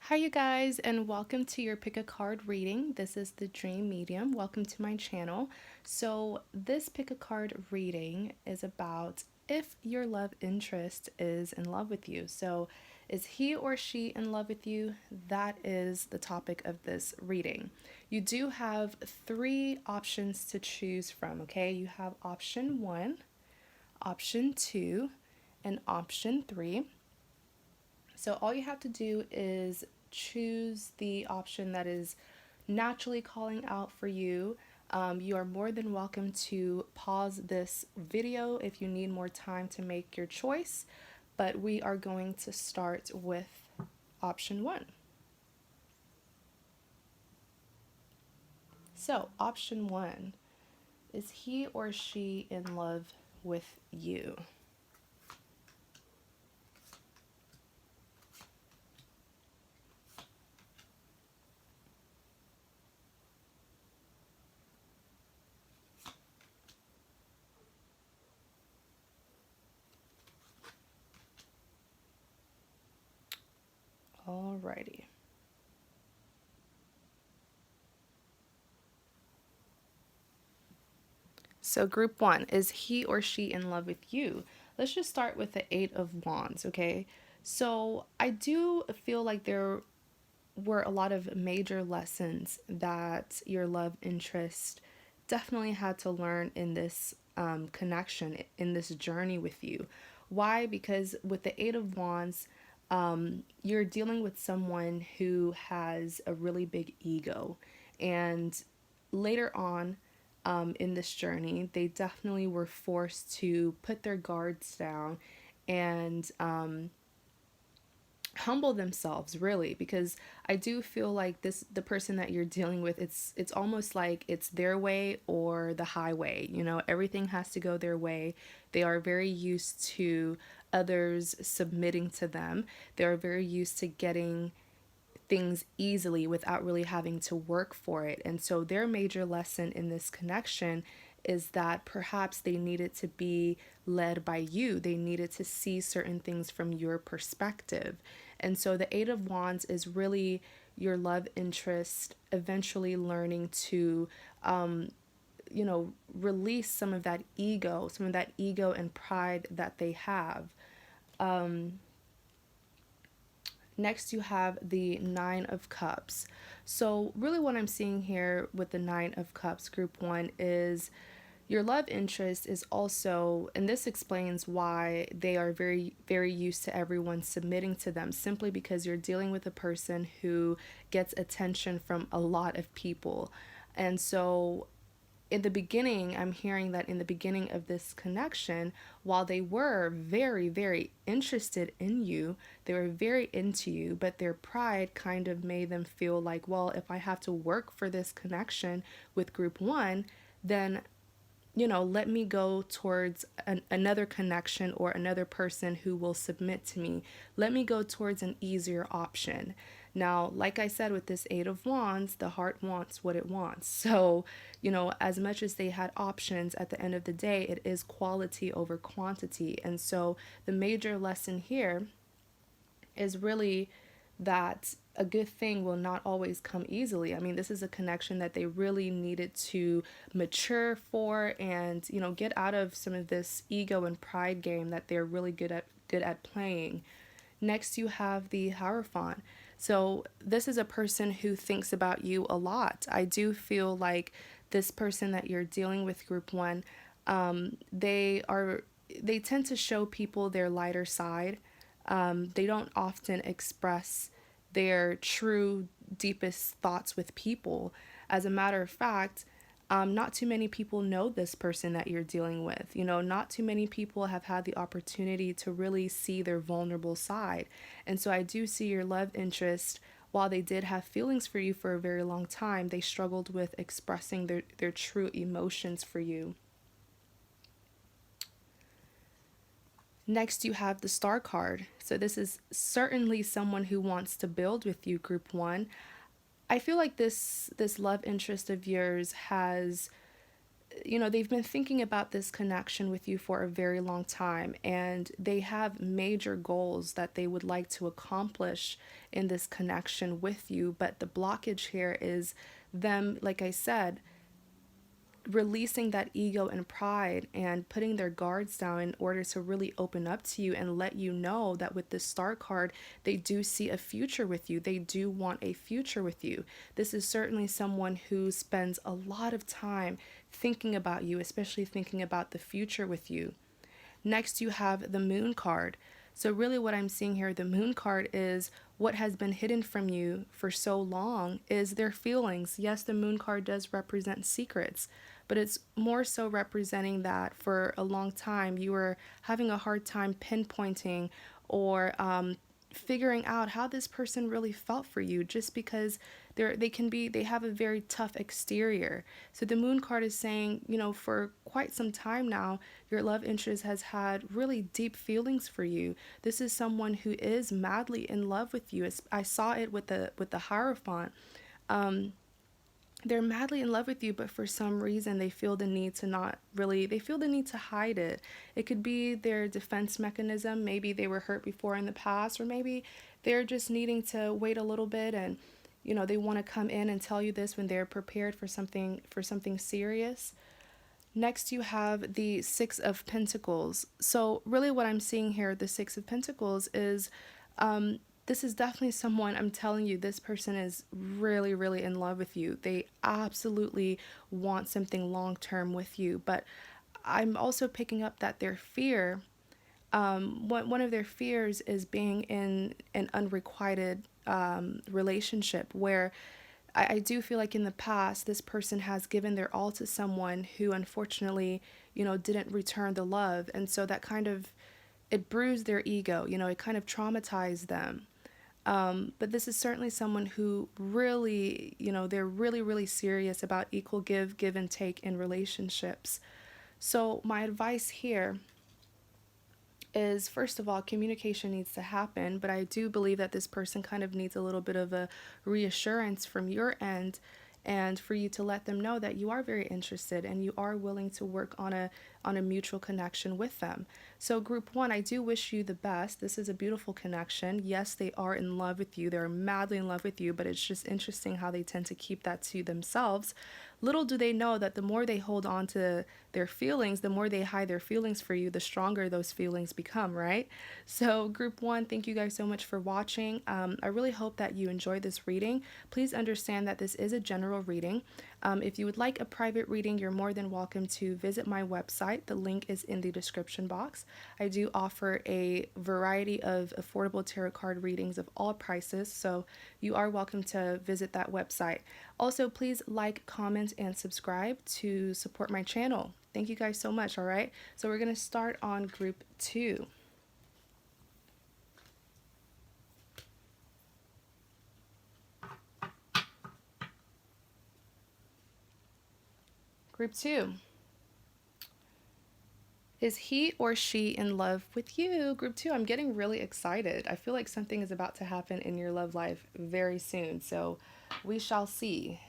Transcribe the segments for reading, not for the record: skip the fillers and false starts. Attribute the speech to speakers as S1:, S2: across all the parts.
S1: Hi, you guys, and welcome to your pick a card reading. This is the Dream Medium. Welcome to my channel. So, this pick a card reading is about if your love interest is in love with you. So, is he or she in love with you? That is the topic of this reading. You do have three options to choose from, okay? You have option one, option two, and option three. So all you have to do is choose the option that is naturally calling out for you. You are more than welcome to pause this video if you need more time to make your choice, but we are going to start with option one. So, option one, is he or she in love with you? Alrighty. So, group one, is he or she in love with you? Let's just start with the Eight of Wands, okay? So, I do feel like there were a lot of major lessons that your love interest definitely had to learn in this connection, in this journey with you. Why? Because with the Eight of Wands, you're dealing with someone who has a really big ego. And later on, in this journey, they definitely were forced to put their guards down and humble themselves, really, because I do feel like the person that you're dealing with, it's almost like it's their way or the highway. Everything has to go their way. They are very used to others submitting to them. They are very used to getting things easily without really having to work for it. And so their major lesson in this connection is that perhaps they needed to be led by you. They needed to see certain things from your perspective. And so the Eight of Wands is really your love interest eventually learning to release some of that ego and pride that they have. Next, you have the Nine of Cups. So, really, what I'm seeing here with the Nine of Cups, group one, is your love interest is also, and this explains why they are very, very used to everyone submitting to them, simply because you're dealing with a person who gets attention from a lot of people. And so, in the beginning, I'm hearing that in the beginning of this connection, while they were very, very interested in you, they were very into you, but their pride kind of made them feel like, well, if I have to work for this connection with group one, then let me go towards another connection or another person who will submit to me. Let me go towards an easier option. Now, like I said, with this Eight of Wands, the heart wants what it wants. So, as much as they had options, at the end of the day, it is quality over quantity. And so, the major lesson here is really that a good thing will not always come easily. I mean, this is a connection that they really needed to mature for and, get out of some of this ego and pride game that they're really good at playing. Next, you have the Hierophant. So, this is a person who thinks about you a lot. I do feel like this person that you're dealing with, group one, they tend to show people their lighter side. They don't often express their true, deepest thoughts with people. As a matter of fact, not too many people know this person that you're dealing with. Not too many people have had the opportunity to really see their vulnerable side. And so I do see your love interest. While they did have feelings for you for a very long time, they struggled with expressing their true emotions for you. Next, you have the Star card. So, this is certainly someone who wants to build with you, group one. I feel like this love interest of yours has they've been thinking about this connection with you for a very long time, and they have major goals that they would like to accomplish in this connection with you. But the blockage here is them, like I said, releasing that ego and pride and putting their guards down in order to really open up to you and let you know that with this star card, they do see a future with you. They do want a future with you. This is certainly someone who spends a lot of time thinking about you, especially thinking about the future with you. Next, you have the Moon card. So, really, what I'm seeing here, the Moon card is what has been hidden from you for so long is their feelings. Yes, the Moon card does represent secrets, but it's more so representing that for a long time you were having a hard time pinpointing or figuring out how this person really felt for you, just because they have a very tough exterior. So the Moon card is saying, for quite some time now, your love interest has had really deep feelings for you. This is someone who is madly in love with you. I saw it with the Hierophant. They're madly in love with you, but for some reason they feel the need to not really, they feel the need to hide it. It could be their defense mechanism. Maybe they were hurt before in the past, or maybe they're just needing to wait a little bit, and they want to come in and tell you this when they're prepared for something serious. Next, you have the Six of Pentacles. So really what I'm seeing here, the Six of Pentacles, is this is definitely someone, I'm telling you, this person is really, really in love with you. They absolutely want something long term with you. But I'm also picking up that their fear, one of their fears is being in an unrequited relationship where I do feel like in the past, this person has given their all to someone who unfortunately, didn't return the love. And so that kind of, it bruised their ego, it kind of traumatized them. But this is certainly someone who really, they're really, really serious about equal give and take in relationships. So my advice here is, first of all, communication needs to happen, but I do believe that this person kind of needs a little bit of a reassurance from your end, and for you to let them know that you are very interested and you are willing to work on a mutual connection with them. So group 1, I do wish you the best. This is a beautiful connection. Yes, they are in love with you. They're madly in love with you, but it's just interesting how they tend to keep that to themselves. Little do they know that the more they hold on to their feelings, the more they hide their feelings for you, the stronger those feelings become, right? So group 1, thank you guys so much for watching. I really hope that you enjoyed this reading. Please understand that this is a general reading. If you would like a private reading, you're more than welcome to visit my website. The link is in the description box. I do offer a variety of affordable tarot card readings of all prices, so you are welcome to visit that website. Also, please like, comment, and subscribe to support my channel. Thank you guys so much, all right? So we're going to start on group 2. Group 2. Is he or she in love with you? Group 2, I'm getting really excited. I feel like something is about to happen in your love life very soon, so we shall see.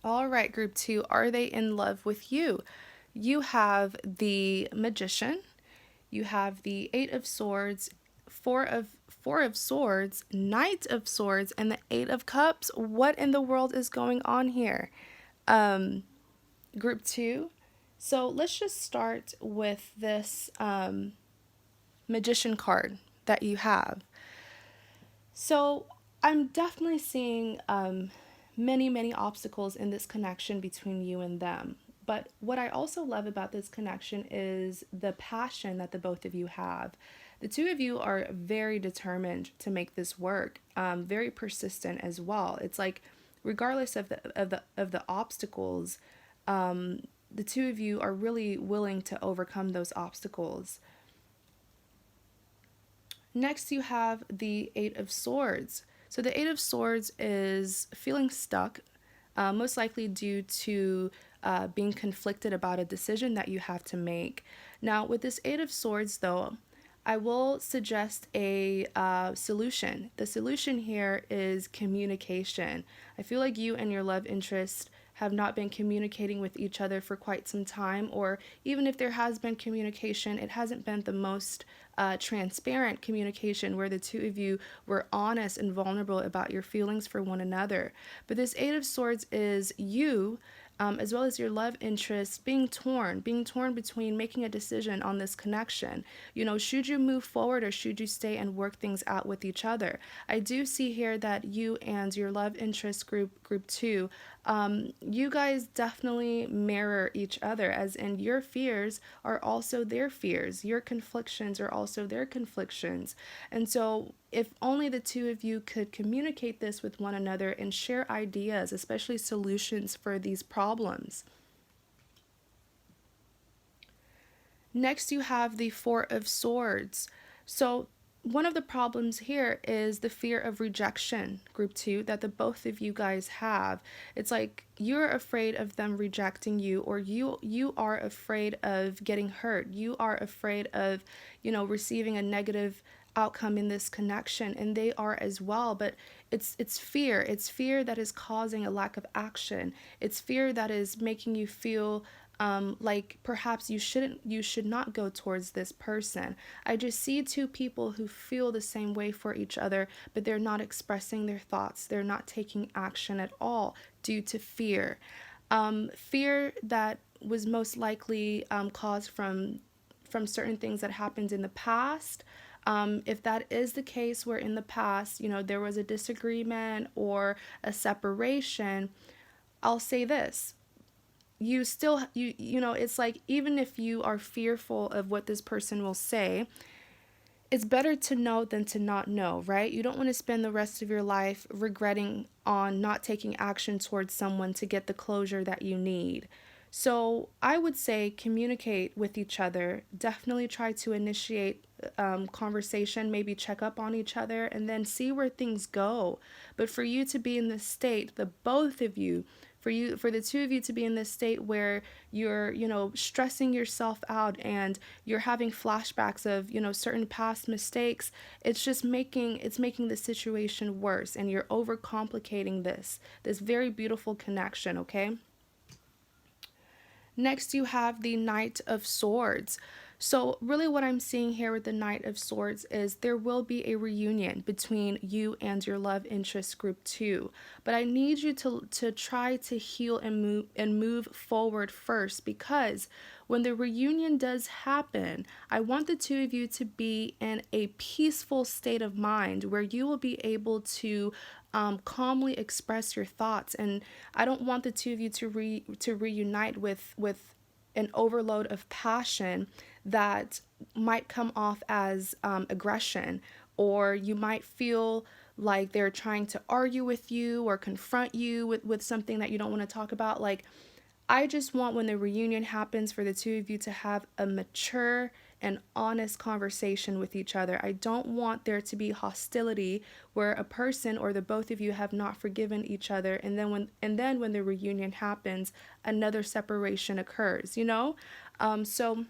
S1: All right, group 2, are they in love with you? You have the Magician, you have the Eight of Swords, Four of Swords, Knight of Swords, and the Eight of Cups. What in the world is going on here? Group 2. So let's just start with this Magician card that you have. So I'm definitely seeing many, many obstacles in this connection between you and them. But what I also love about this connection is the passion that the both of you have. The two of you are very determined to make this work, very persistent as well. It's like, regardless of the obstacles, the two of you are really willing to overcome those obstacles. Next, you have the Eight of Swords. So the Eight of Swords is feeling stuck. most likely due to being conflicted about a decision that you have to make. Now, with this Eight of Swords, though, I will suggest a solution. The solution here is communication. I feel like you and your love interest have not been communicating with each other for quite some time, or even if there has been communication, it hasn't been the most transparent communication where the two of you were honest and vulnerable about your feelings for one another. But this Eight of Swords is you, as well as your love interest being torn between making a decision on this connection. You know, should you move forward or should you stay and work things out with each other? I do see here that you and your love interest group two, you guys definitely mirror each other, as in your fears are also their fears, your conflictions are also their conflictions. And so if only the two of you could communicate this with one another and share ideas, especially solutions for these problems. Next, you have the Four of Swords. So one of the problems here is the fear of rejection, group two, that the both of you guys have. It's like you're afraid of them rejecting you, or you are afraid of getting hurt. You are afraid of, receiving a negative outcome in this connection, and they are as well. But it's fear. It's fear that is causing a lack of action. It's fear that is making you feel like perhaps you should not go towards this person. I just see two people who feel the same way for each other, but they're not expressing their thoughts. They're not taking action at all due to fear. Fear that was most likely caused from certain things that happened in the past. If that is the case, where in the past, there was a disagreement or a separation, I'll say this: you still it's like, even if you are fearful of what this person will say, it's better to know than to not know, right? You don't want to spend the rest of your life regretting on not taking action towards someone to get the closure that you need. So I would say communicate with each other. Definitely try to initiate conversation, maybe check up on each other, and then see where things go. But for you to be in this state, the both of you, for the two of you to be in this state where you're, stressing yourself out and you're having flashbacks of, certain past mistakes, it's making the situation worse, and you're overcomplicating this very beautiful connection, okay? Next, you have the Knight of Swords. So really what I'm seeing here with the Knight of Swords is there will be a reunion between you and your love interest group two. But I need you to try to heal and move forward first, because when the reunion does happen, I want the two of you to be in a peaceful state of mind where you will be able to calmly express your thoughts. And I don't want the two of you to reunite with an overload of passion that might come off as aggression, or you might feel like they're trying to argue with you or confront you with something that you don't want to talk about. Like, I just want, when the reunion happens, for the two of you to have a mature and honest conversation with each other. I don't want there to be hostility where a person or the both of you have not forgiven each other, and then when the reunion happens, another separation occurs, So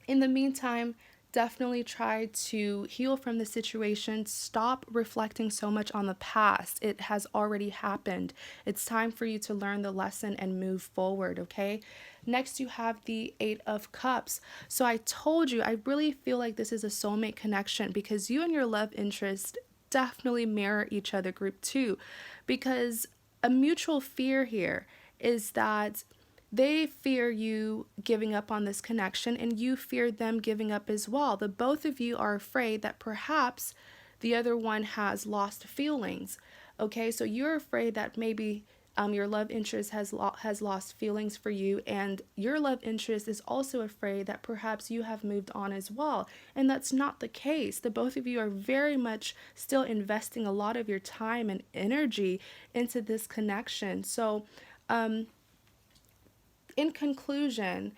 S1: in the meantime, definitely try to heal from the situation. Stop reflecting so much on the past. It has already happened. It's time for you to learn the lesson and move forward, okay? Next, you have the Eight of Cups. So I told you, I really feel like this is a soulmate connection, because you and your love interest definitely mirror each other, group two, because a mutual fear here is that they fear you giving up on this connection, and you fear them giving up as well. The both of you are afraid that perhaps the other one has lost feelings. Okay, so you're afraid that maybe your love interest has lost feelings for you, and your love interest is also afraid that perhaps you have moved on as well. And that's not the case. The both of you are very much still investing a lot of your time and energy into this connection. So, in conclusion,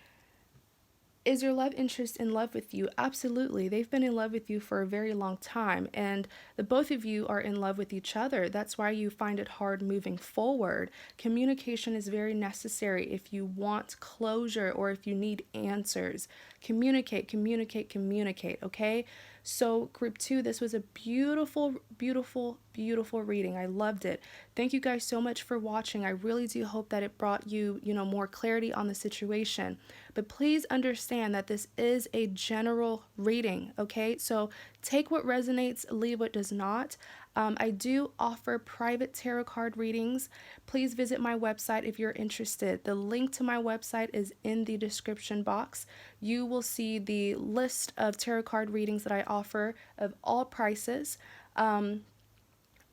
S1: Is your love interest in love with you? Absolutely. They've been in love with you for a very long time, and the both of you are in love with each other. That's why you find it hard moving forward. Communication is very necessary if you want closure or if you need answers. Communicate, communicate, communicate, okay? So, group two, this was a beautiful, beautiful, beautiful reading. I loved it. Thank you guys so much for watching. I really do hope that it brought you, more clarity on the situation. But please understand that this is a general reading, okay? So take what resonates, leave what does not. I do offer private tarot card readings. Please visit my website if you're interested. The link to my website is in the description box. You will see the list of tarot card readings that I offer of all prices.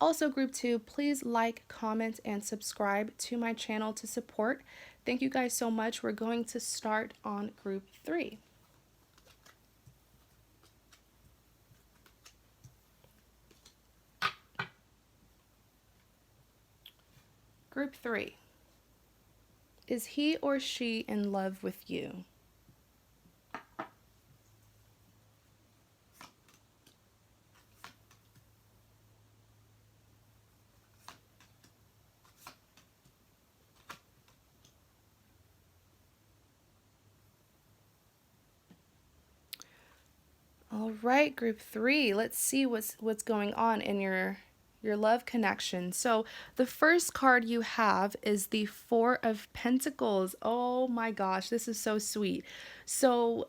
S1: Also, group two, please like, comment, and subscribe to my channel to support. Thank you guys so much. We're going to start on group three. Group three. Is he or she in love with you? All right, group three. Let's see what's going on in your love connection. So the first card you have is the Four of Pentacles. Oh my gosh, this is so sweet. So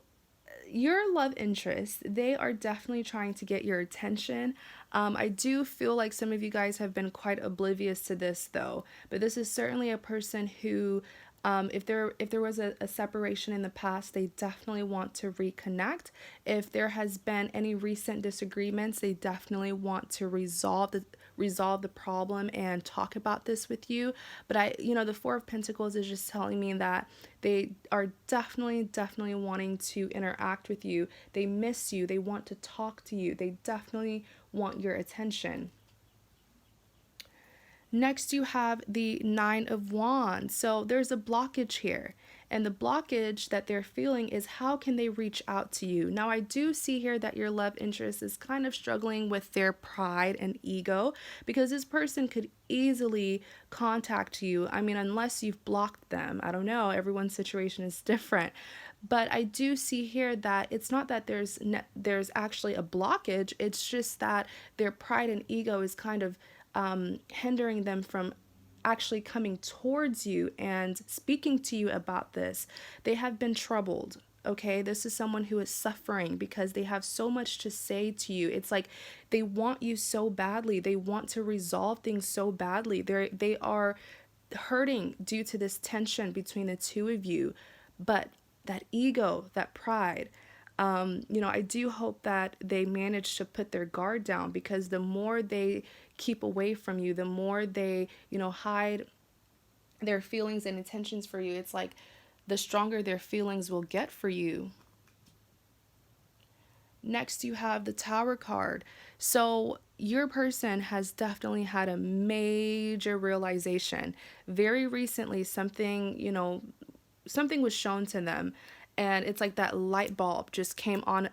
S1: your love interest, they are definitely trying to get your attention. I do feel like some of you guys have been quite oblivious to this though, but this is certainly a person who if there was a separation in the past, they definitely want to reconnect. If there has been any recent disagreements, they definitely want to resolve the problem and talk about this with you. But the Four of Pentacles is just telling me that they are definitely wanting to interact with you. They miss you. They want to talk to you. They definitely want your attention. Next, you have the Nine of Wands. So there's a blockage here. And the blockage that they're feeling is how can they reach out to you? Now, I do see here that your love interest is kind of struggling with their pride and ego because this person could easily contact you. I mean, unless you've blocked them. I don't know. Everyone's situation is different. But I do see here that it's not that there's actually a blockage. It's just that their pride and ego is kind of hindering them from actually coming towards you and speaking to you about this. They have been troubled. Okay, this is someone who is suffering because they have so much to say to you. It's like they want you so badly. They want to resolve things so badly. They are hurting due to this tension between the two of you. But that ego, that pride, I do hope that they manage to put their guard down because the more they keep away from you, the more they, hide their feelings and intentions for you, it's like the stronger their feelings will get for you. Next, you have the Tower card. So your person has definitely had a major realization. Very recently, something was shown to them, and it's like that light bulb just came on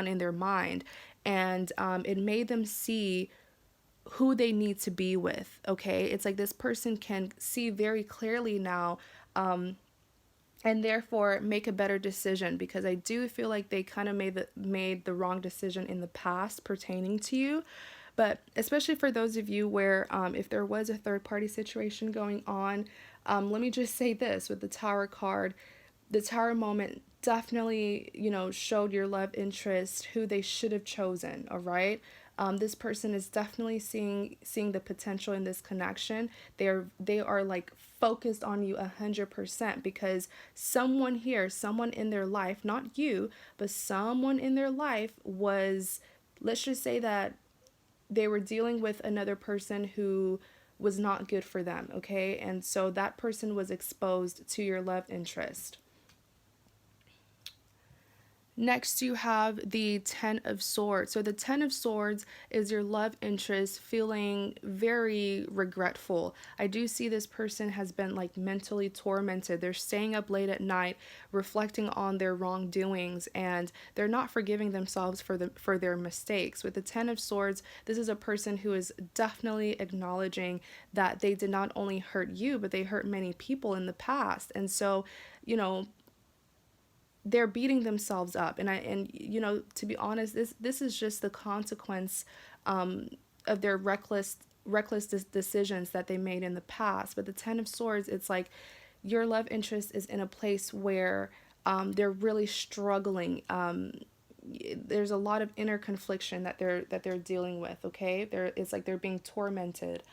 S1: in their mind, and it made them see who they need to be with. Okay, it's like this person can see very clearly now, and therefore make a better decision, because I do feel like they kind of made the wrong decision in the past pertaining to you. But especially for those of you where if there was a third party situation going on, let me just say this with the Tower card. The Tower moment definitely, showed your love interest who they should have chosen, all right? This person is definitely seeing the potential in this connection. They are like focused on you 100%, because someone in their life, not you, but someone in their life was, let's just say that they were dealing with another person who was not good for them, okay? And so that person was exposed to your love interest. Next, you have the Ten of Swords. So, the Ten of Swords is your love interest feeling very regretful. I do see this person has been like mentally tormented. They're staying up late at night, reflecting on their wrongdoings, and they're not forgiving themselves for their mistakes. With the Ten of Swords, this is a person who is definitely acknowledging that they did not only hurt you, but they hurt many people in the past. And so, you know, they're beating themselves up, and you know, to be honest, this is just the consequence of their reckless decisions that they made in the past. But the Ten of Swords, it's like your love interest is in a place where they're really struggling. There's a lot of inner confliction that they're dealing with. Okay, it's like they're being tormented.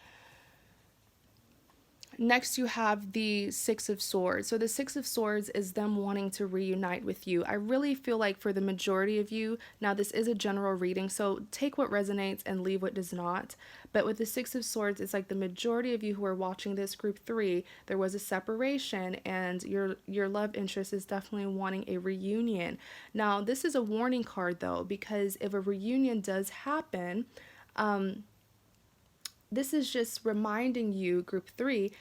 S1: Next, you have the Six of Swords. So, the Six of Swords is them wanting to reunite with you. I really feel like for the majority of you, now this is a general reading, so take what resonates and leave what does not. But with the Six of Swords, it's like the majority of you who are watching this group 3, there was a separation, and your love interest is definitely wanting a reunion. Now, this is a warning card though, because if a reunion does happen, this is just reminding you, group 3,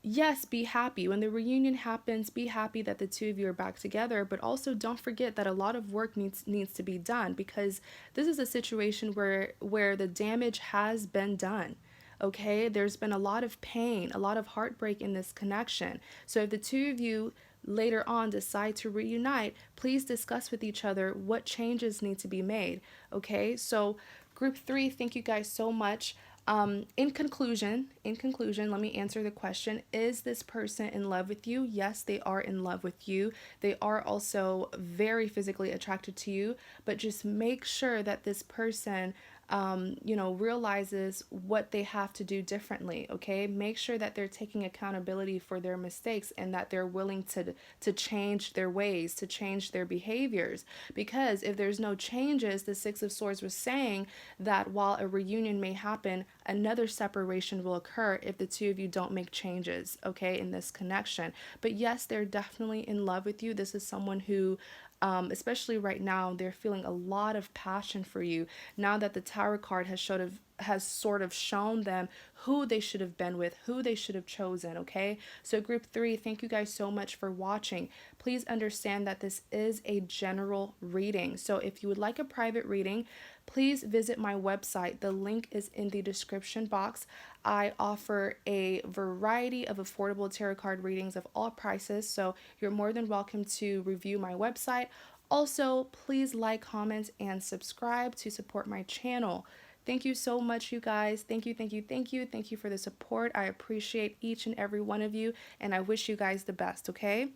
S1: yes, be happy. When the reunion happens, be happy that the two of you are back together, but also don't forget that a lot of work needs to be done, because this is a situation where the damage has been done. Okay? There's been a lot of pain, a lot of heartbreak in this connection. So if the two of you later on decide to reunite, please discuss with each other what changes need to be made. Okay? So group 3, thank you guys so much. In conclusion, let me answer the question. Is this person in love with you? Yes, they are in love with you. They are also very physically attracted to you, but just make sure that this person realizes what they have to do differently. Okay, make sure that they're taking accountability for their mistakes, and that they're willing to change their ways, to change their behaviors. Because if there's no changes, the Six of Swords was saying that while a reunion may happen, another separation will occur if the two of you don't make changes, okay, in this connection. But yes, they're definitely in love with you. This is someone who especially right now, they're feeling a lot of passion for you now that the Tower card has sort of shown them who they should have been with, who they should have chosen. Okay, so group 3, thank you guys so much for watching. Please understand that this is a general reading, so if you would like a private reading, please visit my website. The link is in the description box. I offer a variety of affordable tarot card readings of all prices, so you're more than welcome to review my website. Also, please like, comment, and subscribe to support my channel. Thank you so much, you guys. Thank you, thank you, thank you. Thank you for the support. I appreciate each and every one of you, and I wish you guys the best, okay?